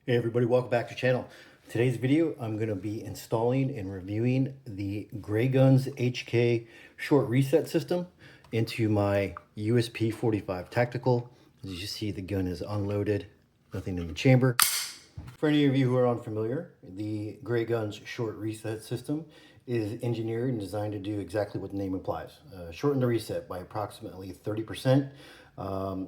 Hey everybody, welcome back to the channel. Today's video, I'm going to be installing and reviewing the GrayGuns HK short reset system into my USP 45 Tactical. As you see, the gun is unloaded, nothing in the chamber. For any of you who are unfamiliar, the GrayGuns short reset system is engineered and designed to do exactly what the name implies. Shorten the reset by approximately 30%.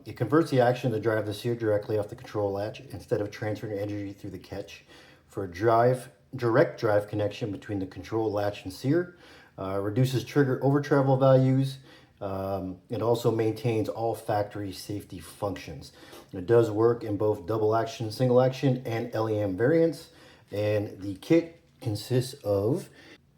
It converts the action to drive the sear directly off the control latch instead of transferring energy through the catch. For a direct drive connection between the control latch and sear, reduces trigger over travel values. It also maintains all factory safety functions. It does work in both double action, single action, and LEM variants. And the kit consists of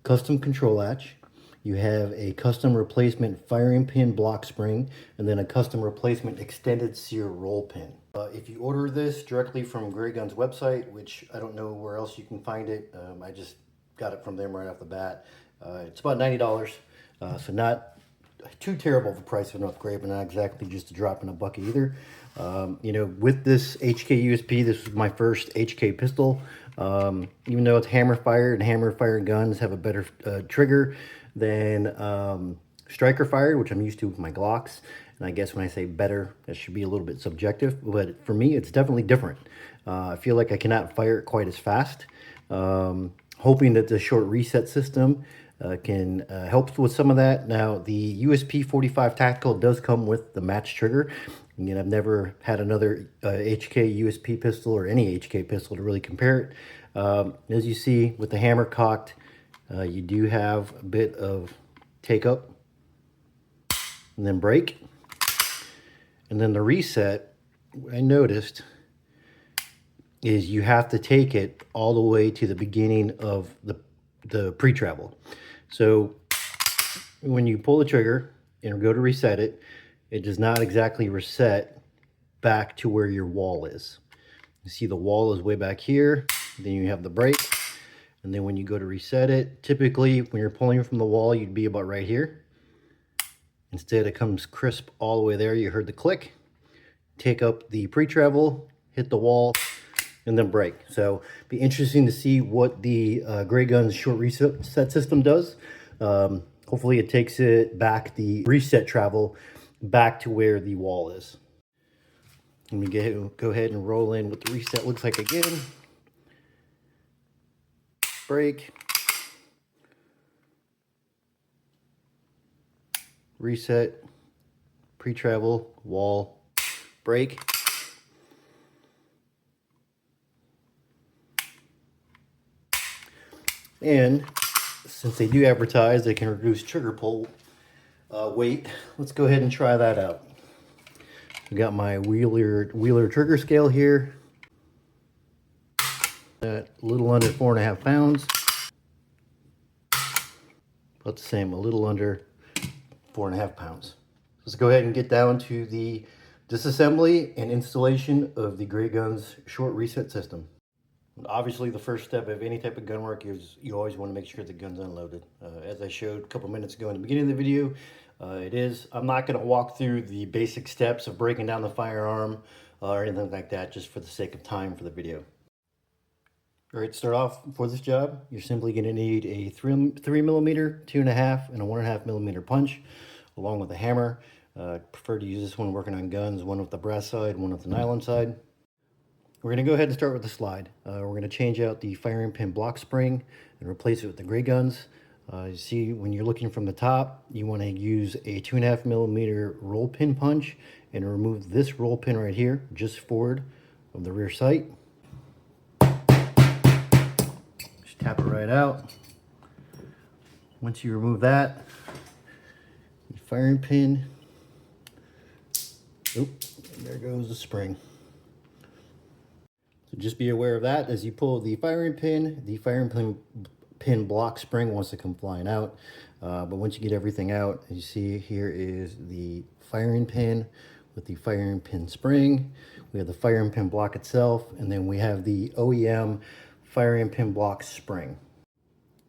custom control latch. You have a custom replacement firing pin block spring, and then a custom replacement extended sear roll pin. If you order this directly from GrayGuns website, which I don't know where else you can find it, I just got it from them right off the bat. It's about $90, so not too terrible of a price for an upgrade, but not exactly just a drop in a bucket either. You know, with this HK USP, this was my first HK pistol. Even though it's hammer fired, and hammer fired guns have a better trigger than striker fired, which I'm used to with my Glocks. And I guess when I say better, that should be a little bit subjective, but for me, it's definitely different. I feel like I cannot fire it quite as fast. Hoping that the short reset system can help with some of that. Now, the USP 45 Tactical does come with the match trigger. Again, I've never had another HK USP pistol or any HK pistol to really compare it. As you see, with the hammer cocked, you do have a bit of take up and then break. And then the reset, what I noticed is you have to take it all the way to the beginning of the pre-travel. So when you pull the trigger and go to reset it, it does not exactly reset back to where your wall is. You see the wall is way back here, then you have the break, and then when you go to reset it, typically when you're pulling from the wall, you'd be about right here. Instead, it comes crisp all the way there. You heard the click. Take up the pre-travel, hit the wall, and then break. So be interesting to see what the GrayGuns short reset system does. Hopefully it takes it back, the reset travel, back to where the wall is. Let me go ahead and roll in what the reset looks like again. Break. Reset. Pre-travel. Wall. Break. And since they do advertise they can reduce trigger pull weight, let's go ahead and try that out. I got my Wheeler trigger scale here at a little under 4.5 pounds. About the same, a little under 4.5 pounds. Let's go ahead and get down to the disassembly and installation of the GrayGuns short reset system. Obviously, the first step of any type of gun work is you always want to make sure the gun's unloaded. As I showed a couple minutes ago in the beginning of the video, I'm not going to walk through the basic steps of breaking down the firearm or anything like that, just for the sake of time for the video. All right, to start off for this job, you're simply going to need a 3mm, 2.5, and a 1.5 millimeter punch, along with a hammer. I prefer to use this when working on guns, one with the brass side, one with the nylon side. We're going to go ahead and start with the slide. We're going to change out the firing pin block spring and replace it with the GrayGuns. You see, when you're looking from the top, you want to use a 2.5 millimeter roll pin punch and remove this roll pin right here, just forward of the rear sight. Just tap it right out. Once you remove that, the firing pin, and there goes the spring. So just be aware of that as you pull the firing pin block spring wants to come flying out. But once you get everything out, you see here is the firing pin with the firing pin spring. We have the firing pin block itself, and then we have the OEM firing pin block spring.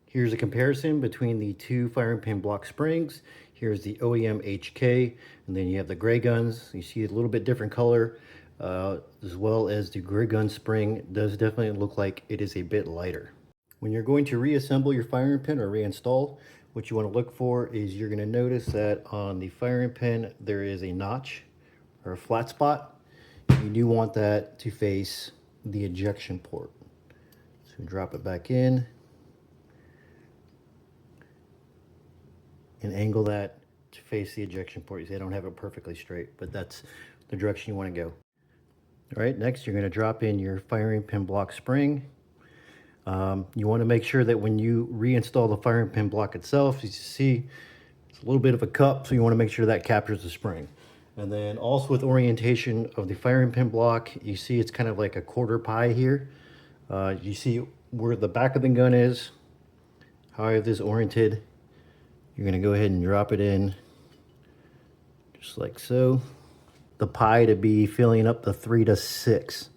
Here's a comparison between the two firing pin block springs. Here's the OEM HK, and then you have the GrayGuns. You see a little bit different color. as well as the GrayGuns spring does definitely look like it is a bit lighter. When you're going to reassemble your firing pin or reinstall, what you want to look for is you're going to notice that on the firing pin there is a notch or a flat spot. You do want that to face the ejection port. So drop it back in and angle that to face the ejection port. You see I don't have it perfectly straight, but that's the direction you want to go. All right, next you're going to drop in your firing pin block spring. You want to make sure that when you reinstall the firing pin block itself, as you see, it's a little bit of a cup, so you want to make sure that captures the spring. And then also with orientation of the firing pin block, you see it's kind of like a quarter pie here. You see where the back of the gun is, how I have this oriented. You're going to go ahead and drop it in just like so. The pie to be filling up the 3 to 6.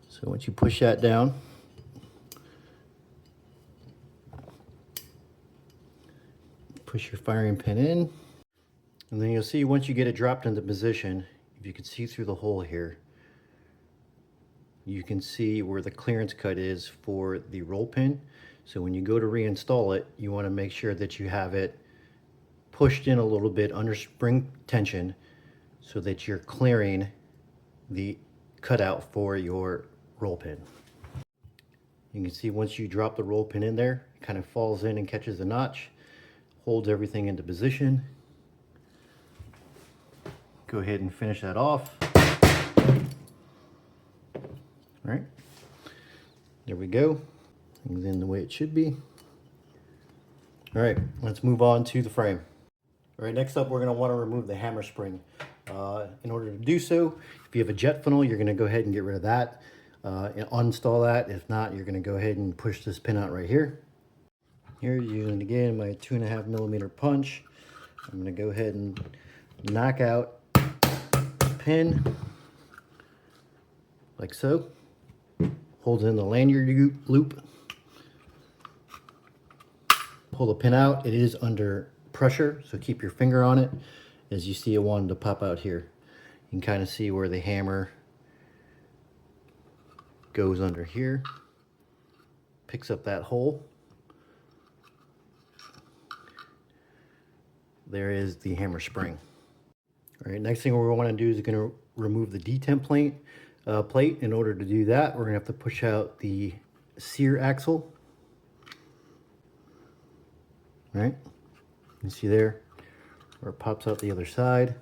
So once you push that down, push your firing pin in, and then you'll see once you get it dropped into position, if you can see through the hole here, you can see where the clearance cut is for the roll pin. So when you go to reinstall it, you want to make sure that you have it pushed in a little bit under spring tension so that you're clearing the cutout for your roll pin. You can see once you drop the roll pin in there, it kind of falls in and catches the notch, holds everything into position. Go ahead and finish that off. All right, there we go. Things in the way it should be. All right, let's move on to the frame. All right, next up, we're gonna wanna remove the hammer spring. In order to do so, if you have a jet funnel, you're gonna go ahead and get rid of that and uninstall that. If not, you're gonna go ahead and push this pin out right here. Here, using again my 2.5mm punch, I'm gonna go ahead and knock out the pin like so. Holds in the lanyard loop. Pull the pin out. It is under pressure, so keep your finger on it. As you see, it wanted to pop out here. You can kind of see where the hammer goes under here. Picks up that hole. There is the hammer spring. All right, next thing we're going to do is going to remove the detent plate. In order to do that, we're going to have to push out the sear axle. All right, you see there where it pops out the other side.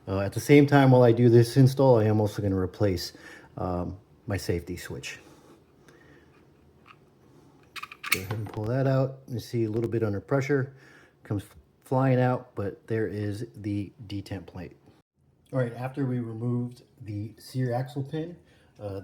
At the same time, while I do this install, I am also going to replace my safety switch. Go ahead and pull that out. You see a little bit under pressure, comes flying out, but there is the detent plate. All right, after we removed the sear axle pin,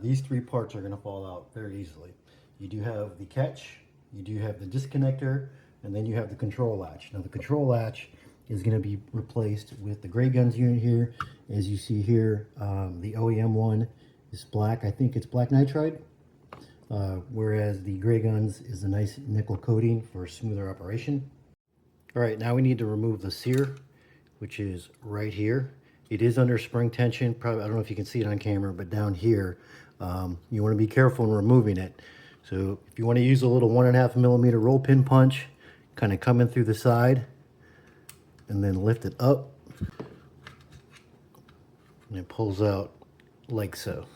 these 3 parts are going to fall out very easily. You do have the catch, you do have the disconnector, and then you have the control latch. Now the control latch is going to be replaced with the GrayGuns unit here. As you see here, the OEM one is black. I think it's black nitride. Whereas the GrayGuns is a nice nickel coating for smoother operation. All right, now we need to remove the sear, which is right here. It is under spring tension. Probably, I don't know if you can see it on camera, but down here, you want to be careful in removing it. So if you want to use a little 1.5mm roll pin punch, kind of come in through the side and then lift it up, and it pulls out like so.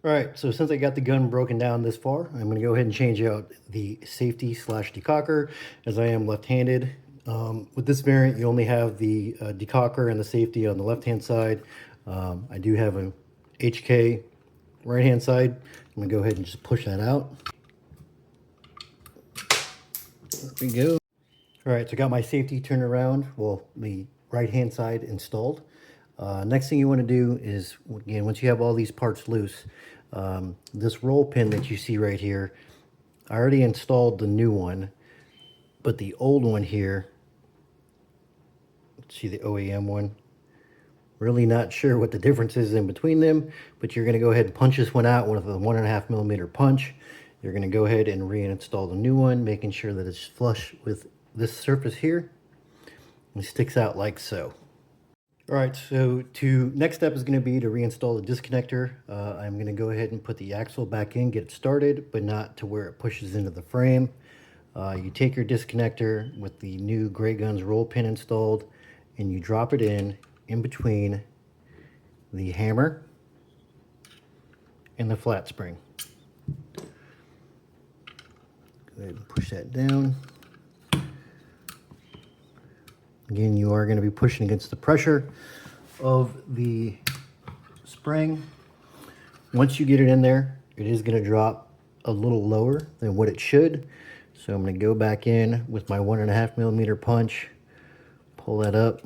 All right, so since I got the gun broken down this far, I'm going to go ahead and change out the safety / decocker, as I am left-handed. With this variant, you only have the decocker and the safety on the left-hand side. I do have an HK right-hand side. I'm going to go ahead and just push that out. There we go. All right, so I got my safety turned around, well, the right-hand side installed. Next thing you want to do is, again, once you have all these parts loose, this roll pin that you see right here, I already installed the new one, but the old one here, see the OEM one, really not sure what the difference is in between them, but you're going to go ahead and punch this one out with a 1.5mm punch. You're going to go ahead and reinstall the new one, making sure that it's flush with this surface here. It sticks out like so. All right, so next step is going to be to reinstall the disconnector. I'm going to go ahead and put the axle back in, get it started, but not to where it pushes into the frame. You take your disconnector with the new GrayGuns roll pin installed, and you drop it in between the hammer and the flat spring. Go ahead and push that down. Again, you are going to be pushing against the pressure of the spring. Once you get it in there, it is going to drop a little lower than what it should. So I'm going to go back in with my 1.5 millimeter punch, pull that up.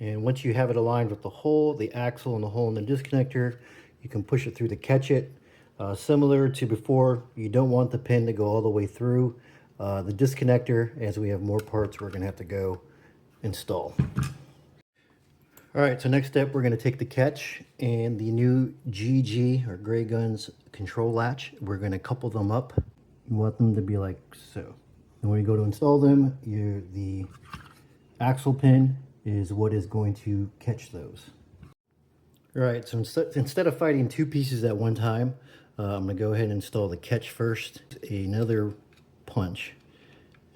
And once you have it aligned with the hole, the axle and the hole in the disconnector, you can push it through to catch it. Similar to before, you don't want the pin to go all the way through the disconnector. As we have more parts, we're going to have to go install. All right, so next step, we're going to take the catch and the new GG or GrayGuns control latch. We're going to couple them up. You want them to be like so. And when you go to install them, the axle pin is what is going to catch those. All right, so instead of fighting two pieces at one time, I'm going to go ahead and install the catch first. Another punch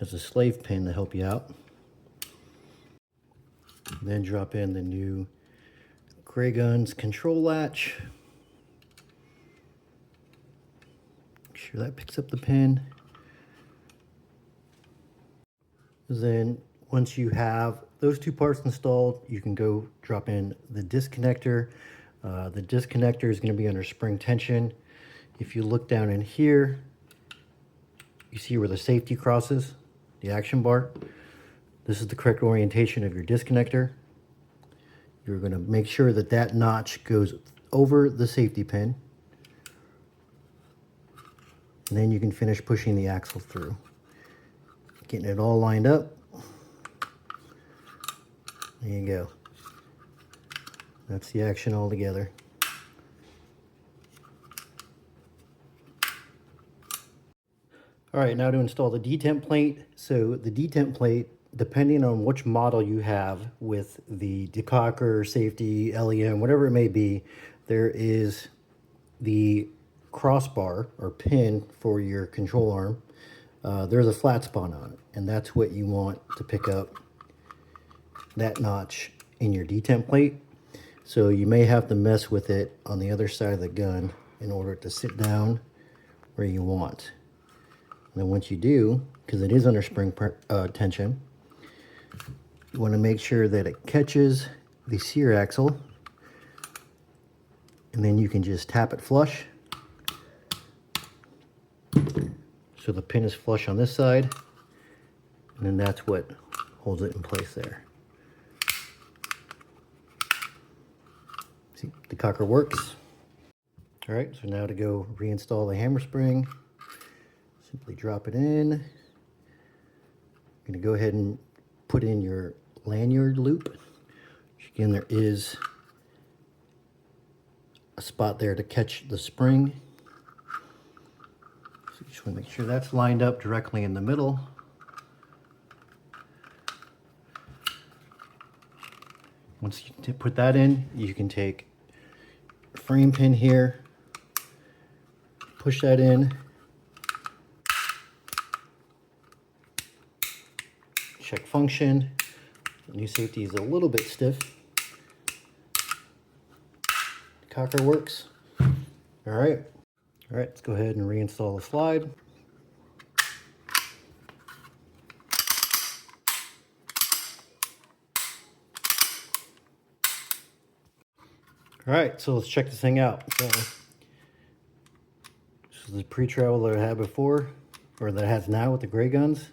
as a slave pin to help you out. Then drop in the new GrayGuns control latch. Make sure that picks up the pin. Then once you have those two parts installed, you can go drop in the disconnector. The disconnector is going to be under spring tension. If you look down in here, you see where the safety crosses, the action bar. This is the correct orientation of your disconnector. You're going to make sure that that notch goes over the safety pin. And then you can finish pushing the axle through. Getting it all lined up. There you go. That's the action all together. All right, now to install the detent plate. So the detent plate, depending on which model you have with the decocker, safety, LEM, whatever it may be, there is the crossbar or pin for your control arm. There's a flat spot on it, and that's what you want to pick up, that notch in your detent plate. So you may have to mess with it on the other side of the gun in order to sit down where you want. And then once you do, because it is under spring tension, you want to make sure that it catches the sear axle, and then you can just tap it flush. So the pin is flush on this side, and then that's what holds it in place there. See, the cocker works. All right, so now to go reinstall the hammer spring, simply drop it in. I'm going to go ahead and put in your lanyard loop. Again, there is a spot there to catch the spring. So you just want to make sure that's lined up directly in the middle. Once you put that in, you can take a frame pin here, push that in, check function. The new safety is a little bit stiff. The cocker works. All right, let's go ahead and reinstall the slide. All right, so let's check this thing out. So, this is the pre-travel that I had before, or that it has now with the GrayGuns.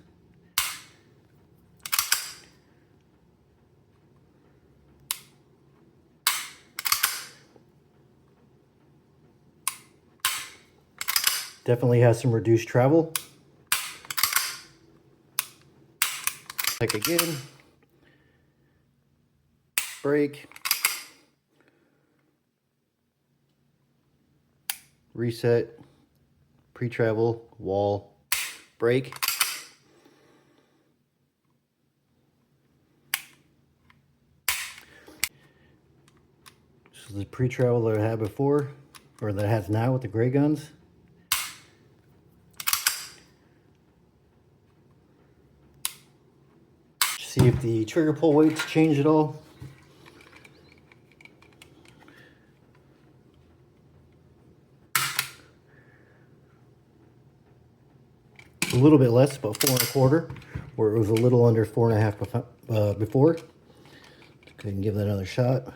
Definitely has some reduced travel. Check again. Brake. Reset. Pre-travel. Wall. Brake. This is the pre-travel that I had before, or that it has now with the GrayGuns. See if the trigger pull weights change at all. A little bit less, about 4.25, where it was a little under 4.5 before. Go ahead and give that another shot.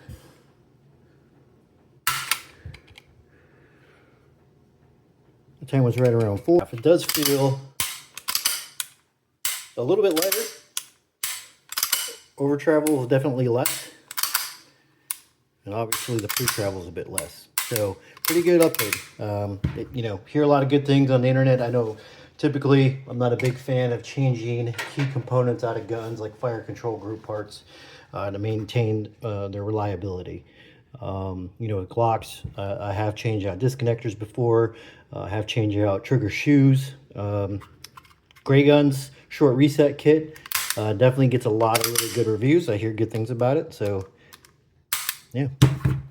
The time was right around 4. It does feel a little bit lighter. Over travel is definitely less, and obviously the pre-travel is a bit less. So pretty good upgrade. You know, hear a lot of good things on the internet. I know typically I'm not a big fan of changing key components out of guns like fire control group parts to maintain their reliability. You know, with Glocks, I have changed out disconnectors before. I have changed out trigger shoes. GrayGuns short reset kit definitely gets a lot of really good reviews. I hear good things about it. So yeah,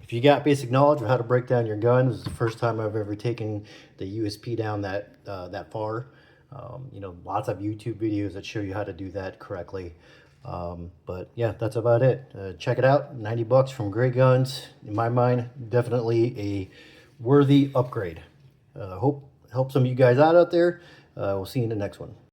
if you got basic knowledge of how to break down your gun, this is the first time I've ever taken the USP down that far. You know, lots of YouTube videos that show you how to do that correctly. But yeah, that's about it. Check it out. 90 bucks from GrayGuns. In my mind, definitely a worthy upgrade. Hope help some of you guys out there. We'll see you in the next one.